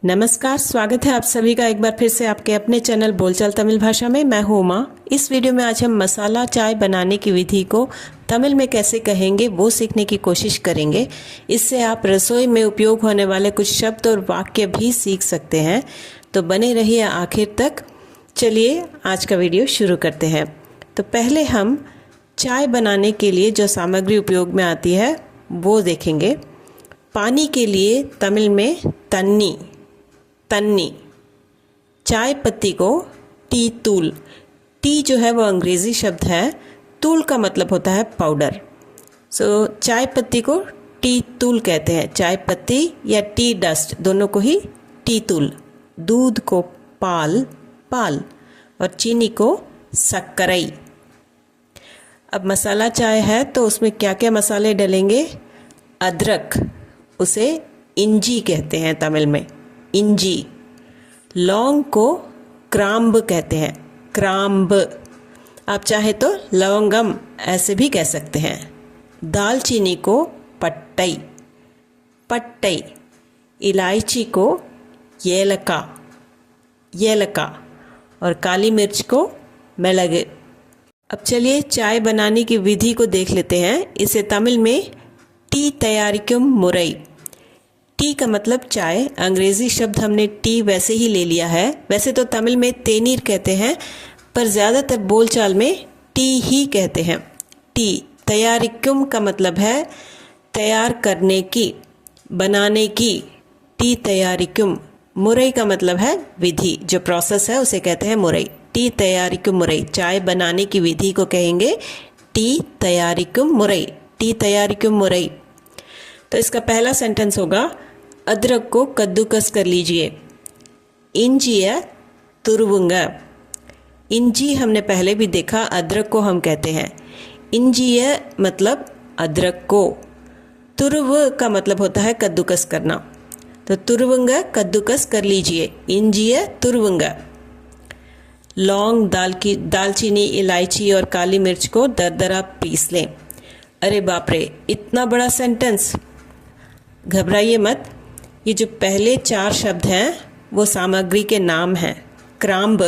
नमस्कार, स्वागत है आप सभी का एक बार फिर से आपके अपने चैनल बोलचाल तमिल भाषा में। मैं हूँ उमा। इस वीडियो में आज हम मसाला चाय बनाने की विधि को तमिल में कैसे कहेंगे वो सीखने की कोशिश करेंगे। इससे आप रसोई में उपयोग होने वाले कुछ शब्द और वाक्य भी सीख सकते हैं। तो बने रहिए आखिर तक। चलिए आज का वीडियो शुरू करते हैं। तो पहले हम चाय बनाने के लिए जो सामग्री उपयोग में आती है वो देखेंगे। पानी के लिए तमिल में तन्नी, तन्नी। चाय पत्ती को टी तूल, टी जो है वो अंग्रेज़ी शब्द है, तूल का मतलब होता है पाउडर। चाय पत्ती को टी तूल कहते हैं। चाय पत्ती या टी डस्ट दोनों को ही टी तूल। दूध को पाल, पाल और चीनी को सक्करई। अब मसाला चाय है तो उसमें क्या क्या मसाले डलेंगे। अदरक, उसे इंजी कहते हैं तमिल में, इंजी। लौंग को क्राम्ब कहते हैं, क्राम्ब। आप चाहे तो लवंगम ऐसे भी कह सकते हैं। दालचीनी को पट्टई, पट्टई। इलायची को येलका, येलका। और काली मिर्च को मेलगे। अब चलिए चाय बनाने की विधि को देख लेते हैं। इसे तमिल में टी तैयारिकुम मुरई। टी का मतलब चाय, अंग्रेज़ी शब्द हमने टी वैसे ही ले लिया है। वैसे तो तमिल में तेनीर कहते हैं, पर ज़्यादातर बोलचाल में टी ही कहते हैं। टी तैयारिकुम का मतलब है तैयार करने की, बनाने की। टी तैयारिकुम। मुरई का मतलब है विधि, जो प्रोसेस है उसे कहते हैं मुरई। टी तैयारिकुम मुरई। चाय बनाने की विधि को कहेंगे टी तैयारिकुम मुरई, टी तैयारिकुम मुरई। तो इसका पहला सेंटेंस होगा, अदरक को कद्दूकस कर लीजिए। इंजिय तुरुवुंगा। इंजी हमने पहले भी देखा, अदरक को हम कहते हैं। इंजिय मतलब अदरक को। तुरुव का मतलब होता है कद्दूकस करना। तो तुरुवुंगा कद्दूकस कर लीजिए, इंजिय तुरुवुंगा। लौंग, दालचीनी, इलायची और काली मिर्च को दरदरा पीस लें। अरे बाप रे, इतना बड़ा सेंटेंस। घबराइए मत। ये जो पहले 4 शब्द हैं वो सामग्री के नाम हैं। क्राम्ब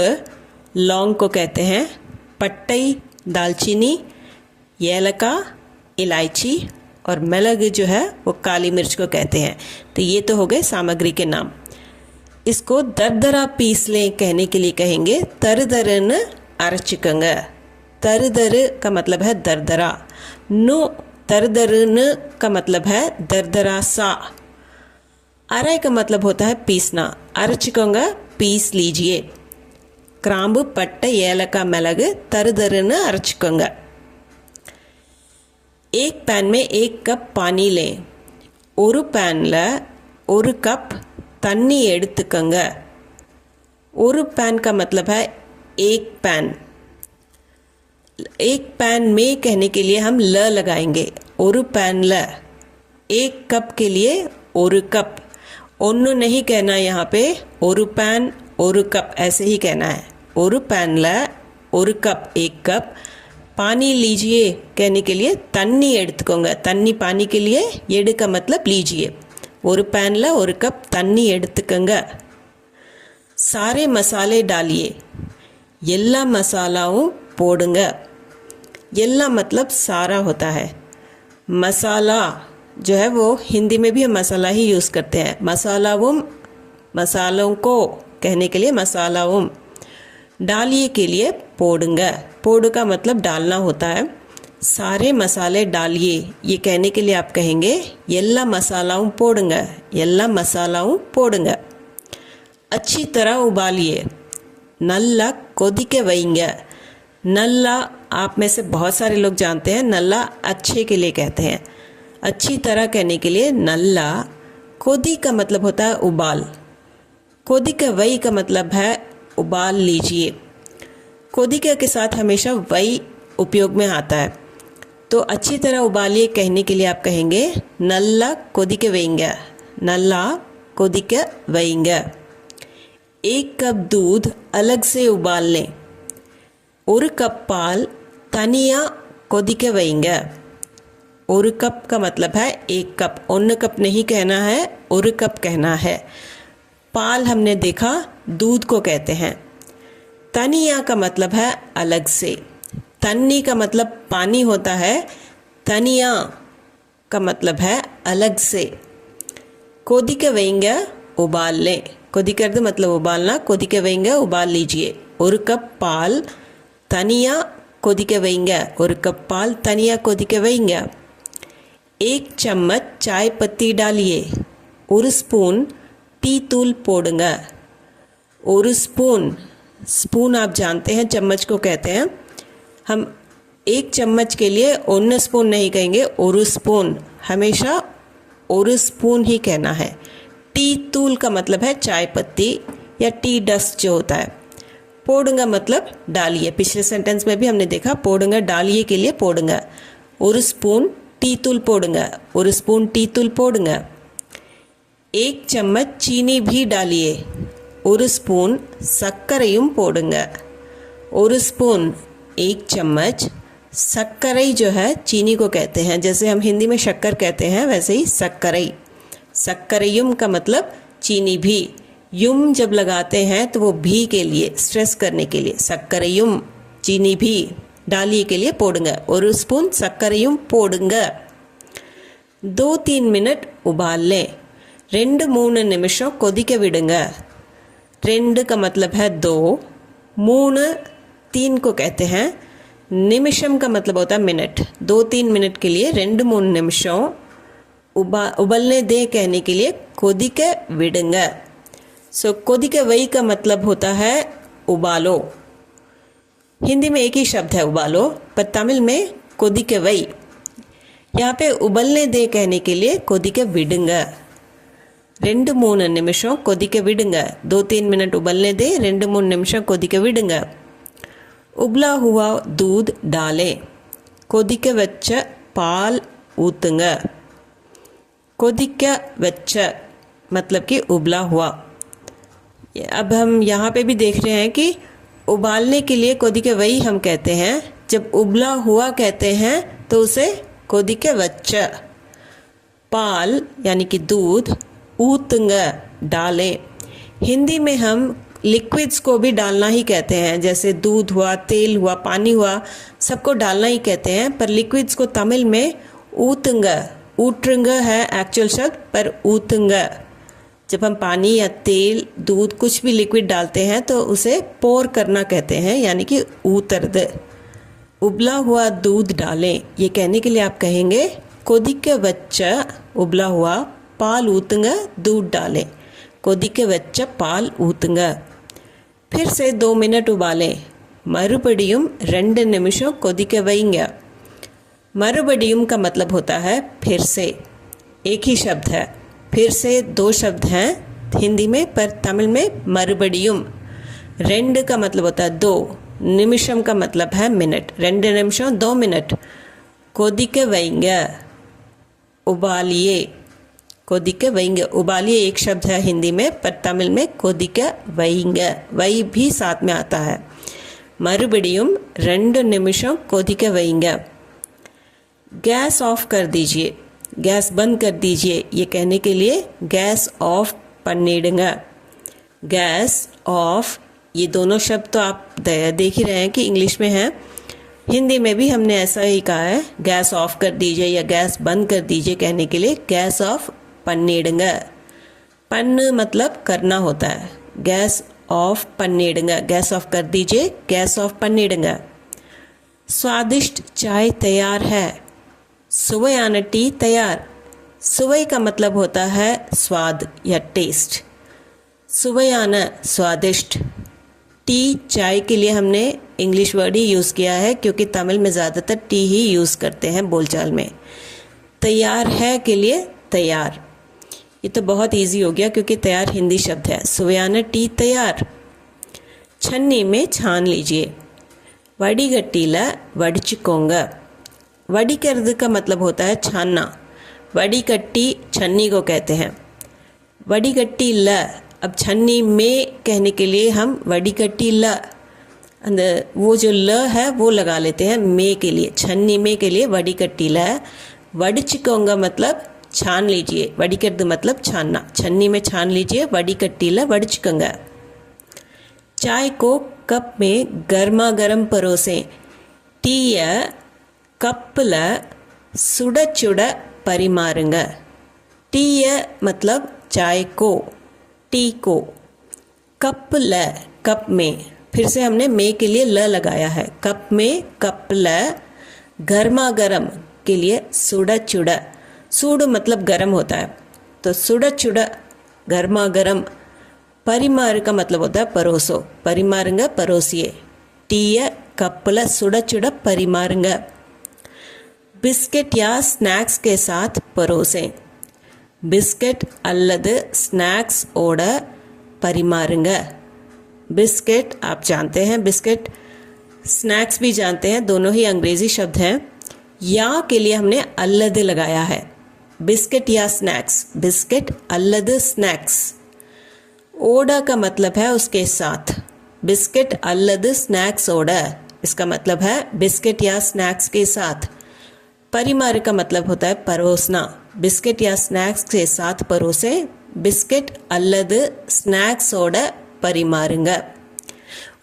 लौंग को कहते हैं, पट्टई दालचीनी, येलका इलायची और मेलग जो है वो काली मिर्च को कहते हैं। तो ये तो हो गए सामग्री के नाम। इसको दरदरा पीस लें कहने के लिए कहेंगे तरदरन अरचिकंगा। तरदर का मतलब है दरदरा। नो तरदरन का मतलब है दरदरा सा। अराय का मतलब होता है पीसना। अरचिकंगा पीस लीजिए। क्राम्ब पट्ट येलका मेलग तरदरन अरचिकंगा। एक पैन में 1 कप पानी लें। ஒரு पैनல 1 कप तन्नी எடுத்துக்கங்க। ஒரு पैन का मतलब है एक पैन। एक पैन में कहने के लिए हम ल लगाएंगे, ஒரு पैन ल। 1 कप के लिए 1 कप। ओन्नु नहीं कहना यहाँ पे, ஒரு पैन 1 कप ऐसे ही कहना है। ஒரு पैन ल 1 कप, 1 कप। पानी लीजिए कहने के लिए तन्नी எடுத்துக்கோங்க। तन्नी पानी के लिए, एड का मतलब लीजिए। ஒரு पैन ल 1 कप तन्नी எடுத்துக்கங்க। सारे मसाले डालिए। எல்லா मसालाओं போடுங்க। எல்லா मतलब सारा होता है। मसाला जो है वो हिंदी में भी हम मसाला ही यूज़ करते हैं। मसालावुम, मसालों को कहने के लिए मसालावुम। डालिए के लिए पोडुंगा। पोड का मतलब डालना होता है। सारे मसाले डालिए ये कहने के लिए आप कहेंगे எல்லா मसालाओं पोडुंगा, எல்லா मसालाओं पोडुंगा। अच्छी तरह उबालिए। नल्ला कोदिके वैंगा। नल्ला आप में से बहुत सारे लोग जानते हैं, नल्ला अच्छे के लिए कहते हैं। अच्छी तरह कहने के लिए नल्ला। कोदी का मतलब होता है उबाल। कोदिका वई का मतलब है उबाल लीजिए। कोदिका के साथ हमेशा वई उपयोग में आता है। तो अच्छी तरह उबालिए कहने के लिए आप कहेंगे नल्ला कोदिके वेंगा, नल्ला कोदिके वेंगा। 1 कप दूध अलग से उबाल लें। 1 कप पाल तनिया कोदिके वेंगा। 1 कप का मतलब है 1 कप। 1 कप नहीं कहना है, 1 कप कहना है। पाल हमने देखा दूध को कहते हैं। तनिया का मतलब है अलग से। तन्नी का मतलब पानी होता है, तनिया का मतलब है अलग से। कोदिक वेंगे उबाल लें। कोदिकर मतलब उबालना, कोदिक वेंगे उबाल लीजिए। और कप पाल तनिया कोदिक वेंगे, और कप पाल तनिया कोदिक वेंगे। 1 चम्मच चाय पत्ती डालिए। और स्पून टी तूल पोड़ूंगा। और स्पून, स्पून आप जानते हैं चम्मच को कहते हैं। हम 1 चम्मच के लिए ओन स्पून नहीं कहेंगे, और स्पून, हमेशा और स्पून ही कहना है। टी तूल का मतलब है चाय पत्ती या टी डस्ट जो होता है। पोड़ूंगा मतलब डालिए। पिछले सेंटेंस में भी हमने देखा पोड़ूंगा डालिए के लिए पोड़ूंगा। और स्पून टी तूल पोड़ूंगा, और स्पून टी तूल पोड़ूंगा। 1 चम्मच चीनी भी डालिए। और स्पून सक्करयुम पोड़ूंगा। और स्पून 1 चम्मच, सक्करई जो है चीनी को कहते हैं, जैसे हम हिंदी में शक्कर कहते हैं वैसे ही सक्करई। सक्करयुम का मतलब चीनी भी। युम जब लगाते हैं तो वो भी के लिए, स्ट्रेस करने के लिए, सक्करयुम चीनी भी डालिए के लिए पोड़ूंगा। और स्पून सक्करयुम पोड़ूंगा। 2-3 मिनट उबाल लें। 2-3 निमिषम कोदिक विडुंगा। 2 का मतलब है 2, 3 को कहते हैं। निमिषम का मतलब होता है मिनट। 2-3 मिनट के लिए 2-3 निमिषों उबलने दे कहने के लिए कोदिक विडुंगा। सो कोदिक वई का मतलब होता है उबालो। हिंदी में एक ही शब्द है उबालो, पर तमिल में कोदिक वई। यहाँ पे उबलने दे कहने के लिए कोदिक विडुंगा। 2-3 निमिषों कोदिक विडुंगा। 2-3 मिनट उबलने दे, 2-3 निमिषों कोदिक विडुंगा। उबला हुआ दूध डालें। कोदिक वच्च पाल ऊतुंगा। कोदिक वच्च मतलब कि उबला हुआ। अब हम यहाँ पे भी देख रहे हैं कि उबालने के लिए कोदिक वही हम कहते हैं। जब उबला हुआ कहते हैं तो उसे कोदिक वच्च। पाल यानी कि दूध, ऊतुंग डालें। हिंदी में हम लिक्विड्स को भी डालना ही कहते हैं, जैसे दूध हुआ, तेल हुआ, पानी हुआ, सबको डालना ही कहते हैं। पर लिक्विड्स को तमिल में ऊतुंग, ऊट्रुंग है एक्चुअल शब्द, पर ऊतुंग। जब हम पानी या तेल, दूध, कुछ भी लिक्विड डालते हैं तो उसे पोर करना कहते हैं, यानी कि ऊतर्द। उबला हुआ दूध डालें, ये कहने के लिए आप कहेंगे कोदिक वच्च उबला हुआ पाल ऊतुंग दूध डालें। कोदिक वच्च पाल ऊतुंग। फिर से 2 मिनट उबालें। मरुपडियुम 2 निमिषों कोदिक वैंगे। मरुपडियुम का मतलब होता है फिर से। एक ही शब्द है, फिर से 2 शब्द हैं हिंदी में, पर तमिल में मरुपडियुम। 2 का मतलब होता है 2, निमिषम का मतलब है मिनट। 2 निमिषों 2 मिनट। कोदिक वैंगे उबालिए। कोदिक वैंगे उबालिए एक शब्द है हिंदी में, पर तमिल में कोदिक वैंगे, वही भी साथ में आता है। मरुपडियुम 2 निमिषों कोदिक वैंगे। गैस ऑफ कर दीजिए, गैस बंद कर दीजिए, ये कहने के लिए गैस ऑफ पन्नीडंगा। गैस ऑफ, ये दोनों शब्द तो आप देख ही रहे हैं कि इंग्लिश में हैं। हिंदी में भी हमने ऐसा ही कहा है, गैस ऑफ कर दीजिए या गैस बंद कर दीजिए कहने के लिए गैस ऑफ पन्नीडंगा। पन्न मतलब करना होता है। गैस ऑफ पन्नीडंगा, गैस ऑफ कर दीजिए, गैस ऑफ पन्नीडंगा। स्वादिष्ट चाय तैयार है। सुवयाना टी तैयार। सुवई का मतलब होता है स्वाद या टेस्ट। सुवयाना स्वादिष्ट। टी चाय के लिए हमने इंग्लिश वर्ड ही यूज़ किया है, क्योंकि तमिल में ज़्यादातर टी ही यूज़ करते हैं बोलचाल में। तैयार है के लिए तैयार। ये तो बहुत इजी हो गया क्योंकि तैयार हिंदी शब्द है। सुवयाना टी तैयार। छन्नी में छान लीजिए। वडिगट्टीला वडिचुकोंगा। वडिकर्द का मतलब होता है छानना। वडिकट्टी छन्नी को कहते हैं। वडिगट्टी ल, अब छन्नी में कहने के लिए हम वडिगट्टी ल, अंदर वो जो ल है वो लगा लेते हैं में के लिए। छन्नी में के लिए वडिगट्टी ल। वडिचुकोंगा मतलब छान लीजिए। वडिकट्टु मतलब छानना, छन्नी में छान लीजिए। वडिकट्टीला वडिचुकोंगा। चाय को कप में गर्मा गर्म परोसें। டீய கப்பில் சுட சுட परिमारुंगा। டீய मतलब चाय को, टी को, कप ल कप में, फिर से हमने में के लिए ल लगाया है। कप में कप ल, गर्मा गर्म के लिए सुड़ा चुड़ा, सूड मतलब गर्म होता है, तो सुड़ा चुड़ा गर्मा गर्म। परिमार का मतलब होता है परोसो, परिमारुंगा परोसिए। டீய कपल सुड़ा चुड़ा परिमारुंगा। बिस्किट या स्नैक्स के साथ परोसें। बिस्किट அல்லது स्नैक्स ओड परिमारुंगा। बिस्किट आप जानते हैं, बिस्किट स्नैक्स भी जानते हैं, दोनों ही अंग्रेजी शब्द हैं। या के लिए हमने அல்லது लगाया है। बिस्किट या स्नैक्स, बिस्किट அல்லது स्नैक्स। ओडा का मतलब है उसके साथ। बिस्किट அல்லது स्नैक्स ओडा, इसका मतलब है बिस्किट या स्नैक्स के साथ। परिमार का मतलब होता है परोसना। बिस्किट या स्नैक्स के साथ परोसे। बिस्किट அல்லது स्नैक्स ओड परिमारुंगा।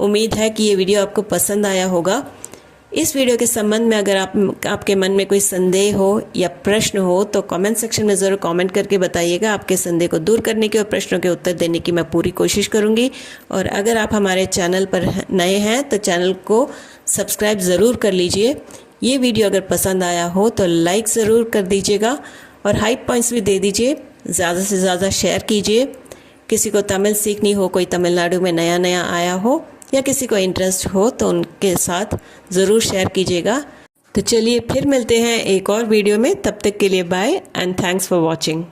उम्मीद है कि ये वीडियो आपको पसंद आया होगा। इस वीडियो के संबंध में अगर आपके मन में कोई संदेह हो या प्रश्न हो तो कमेंट सेक्शन में ज़रूर कमेंट करके बताइएगा। आपके संदेह को दूर करने की और प्रश्नों के उत्तर देने की मैं पूरी कोशिश करूंगी। और अगर आप हमारे चैनल पर नए हैं तो चैनल को सब्सक्राइब ज़रूर कर लीजिए। ये वीडियो अगर पसंद आया हो तो लाइक ज़रूर कर दीजिएगा और हाई पॉइंट्स भी दे दीजिए। ज़्यादा से ज़्यादा शेयर कीजिए। किसी को तमिल सीखनी हो, कोई तमिलनाडु में नया नया आया हो या किसी को इंटरेस्ट हो तो उनके साथ ज़रूर शेयर कीजिएगा। तो चलिए फिर मिलते हैं एक और वीडियो में। तब तक के लिए bye and thanks for watching.